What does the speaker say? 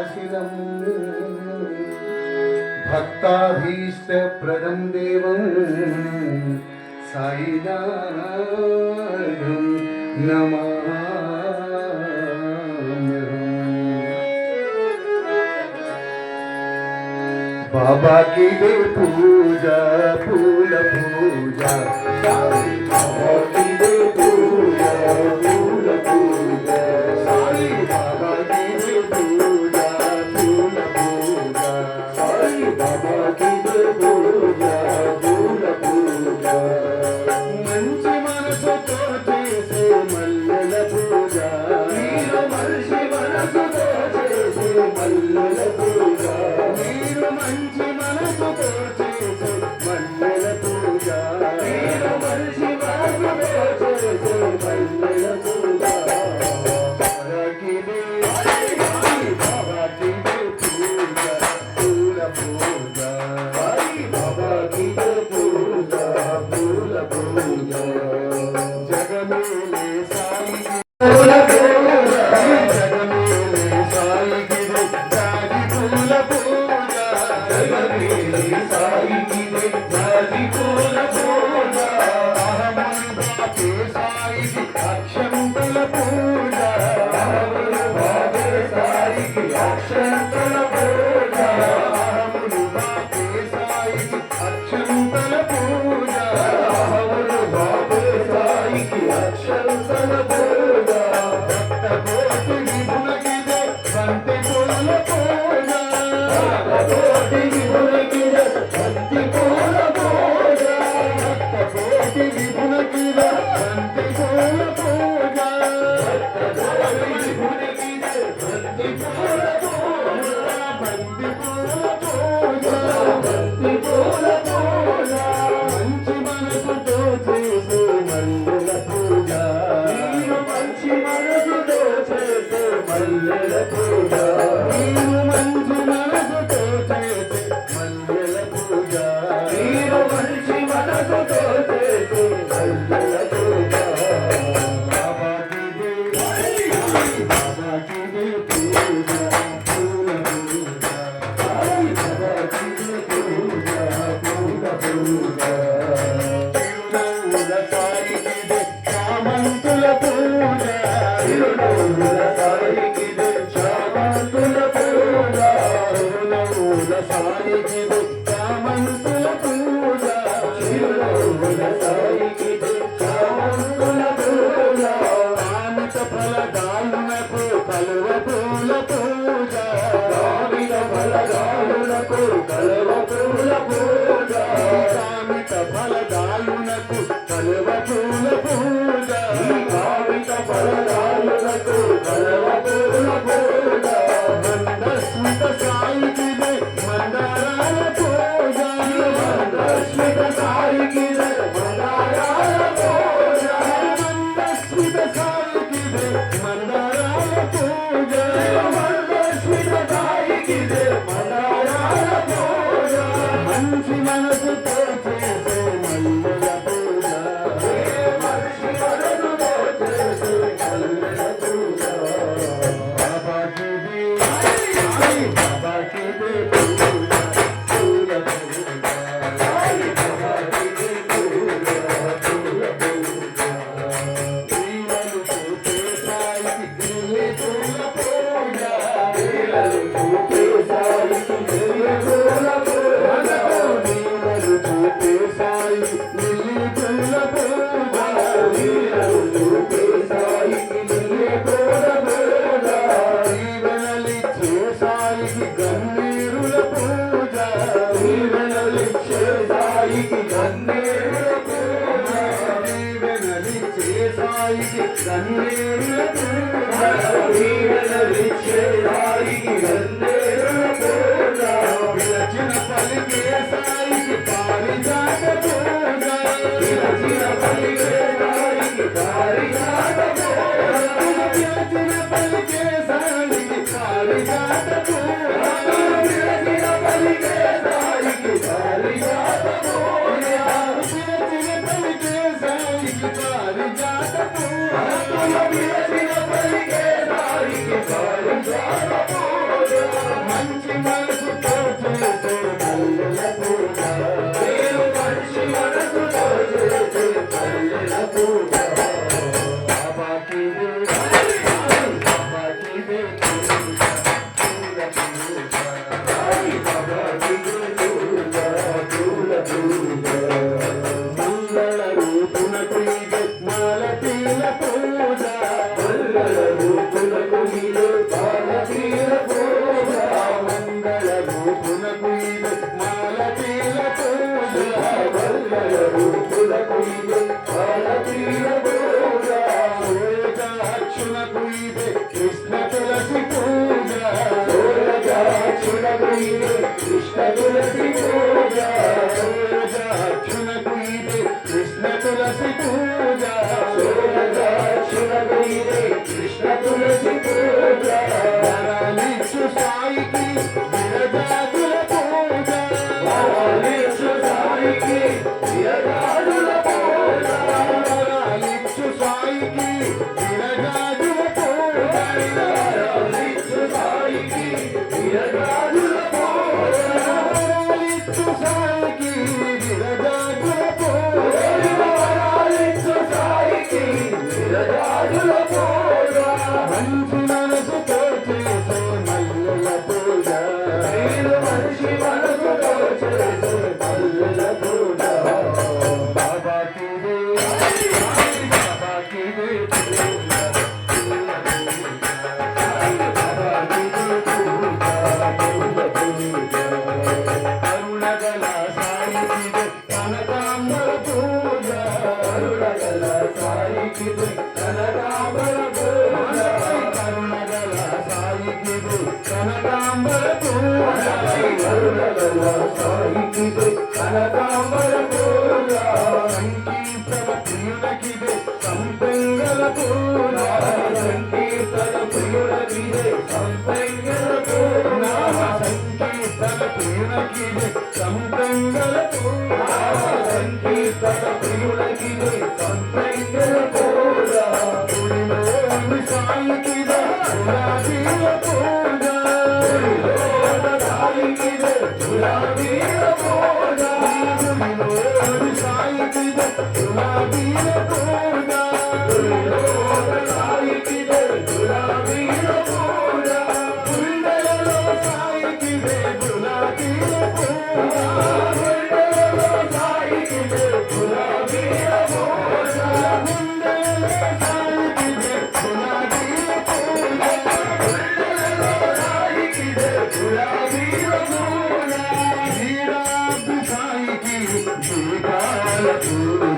कमलाशिरम् भक्ताभीष्टप्रदं देवं साईनाथं नमाम्यहम्। बाबा की दे पूजा फूल पूजा, साई बाबा की दे पूजा फूल पूजा, साई बाबा की दे पूजा फूल पूजा, साई बाबा की दे पूजा फूल पूजा। मंచి మనసుతో చేసే మల్లెల పూజ, మీరు మంచి మనసుతో చేసే మల్లెల పూజ, మీరు మంచి మనసుతో చేసే మల్లెల పూజ, మీరు మంచి మనసుతో చేసే మల్లెల పూజ। బాబా की दे पूजा फूल पूजा, साई बाबा की दे पूजा फूल पूजा। जग मेले साई फूल पूजा, जग मेले साई की दे जाजी फूल पूजा, जग मेले साई की दे जाजी फूल पूजा। अहमद बाबे साई की अक्षंतल पूजा, अहमद बाबे साई की अक्षंतल पूजा, अहमद बाबे साई की अक्षंतल पूजा, अहमद बाबे साई की अक्षंतल पूजा। भक्त कोटि विभुन की दे बंते फूल पूजा, भक्त कोटि विभुन की दे बंते फूल पूजा, भक्त कोटि विभुन की दे बंते फूल पूजा, भक्त कोटि विभुन की दे बंते फूल पूजा, बंते फूल पूजा, बंते फूल पूजा। మంచి మనసుతో చేసే మల్లెల పూజ, మీరు మంచి మనసుతో చేసే మల్లెల పూజ, మీరు మంచి మనసుతో చేసే మల్లెల పూజ, మీరు మంచి మనసుతో చేసే మల్లెల పూజ। బాబా की दे बाबा की दे पूजा फूल पूजा, साई बाबा की दे पूजा फूल पूजा। తిరునవ్వుల సాయి की दे చామంతుల పూజ, తిరునవ్వుల సాయి की दे చామంతుల పూజ, తిరునవ్వుల సాయి की दे చామంతుల పూజ, తిరునవ్వుల సాయి की दे చామంతుల పూజ। కామిత ఫలదాలునకు కలువ పూల పూజ, కామిత ఫలదాలునకు కలువ పూల పూజ, కామిత ఫలదాలునకు కలువ పూల పూజ, కామిత ఫలదాలునకు కలువ పూల పూజ। మందస్మిత సాయి की दे మందారాల పూజ, మందస్మిత సాయి की दे మందారాల పూజ, మందస్మిత సాయి की दे మందారాల పూజ, మందస్మిత సాయి की दे మందారాల పూజ। మంచి మనసుతో చేసే మల్లెల పూజ, మంచి మనసుతో చేసే మల్లెల పూజ। బాబా की दे साई बाबा की दे पूजा फूल पूजा, साई बाबा की दे पूजा फूल पूजा। लीलలు చూపే సాయికి లిల్లీ పూల పూజ, లీలలు చూపే సాయికి లిల్లీ పూల పూజ, లీలలు చూపే సాయికి లిల్లీ పూల పూజ, లీలలు చూపే సాయికి లిల్లీ పూల పూజ। దీవెనలిచ్చే సాయికి గన్నేరుల పూజ, దీవెనలిచ్చే సాయికి గన్నేరుల పూజ, దీవెనలిచ్చే సాయికి గన్నేరుల పూజ, దీవెనలిచ్చే సాయికి గన్నేరుల పూజ। విరచిన పలికే సాయికి పారిజాత పూజ, విరచిన పలికే సాయికి పారిజాత పూజ, విరచిన పలికే సాయికి పారిజాత పూజ, విరచిన పలికే సాయికి పారిజాత పూజ, విరచిన పలికే సాయికి పారిజాత పూజ, విరచిన పలికే సాయికి పారిజాత పూజ। విరజాజుల పూజ వరాలిచ్చు సాయికి విరజాజుల పూజ వరాలిచ్చు సాయికి విరజాజుల పూజ మంచి మనసుతో చేసే మల్లెల పూజ మీరు మనిషి మనసుతో చేసే మల్లెల పూజ బాబాకి బాబాకి కరుణగల సాయికి కనకాంబర పూజ కరుణగల సాయికి కనకాంబర పూజ కరుణగల సాయికి కనకాంబర పూజ కరుణగల సాయికి కనకాంబర పూజ సంకీర్తన ప్రియులకిదే సంపెంగల పూజ సంకీర్తన ప్రియులకిదే సంపెంగల పూజ సంకీర్తన ప్రియులకిదే సంపెంగల పూజ సంకీర్తన ప్రియులకిదే సంపెంగల పూజ గుడిలోని సాయికిదే గులాబీల పూజ గుడిలోని సాయికిదే గులాబీల పూజ గుడిలోని సాయికిదే గులాబీల పూజ గుడిలోని సాయికిదే గులాబీల పూజ గుండెలలో సాయికిదే గులాబీల పూజ గుండెలలో సాయికిదే గులాబీల పూజ గుండెలలో సాయికిదే గులాబీల పూజ గుండెలలో సాయికిదే గులాబీల పూజ శ్రీరామ సాయికి దీపాల పూజ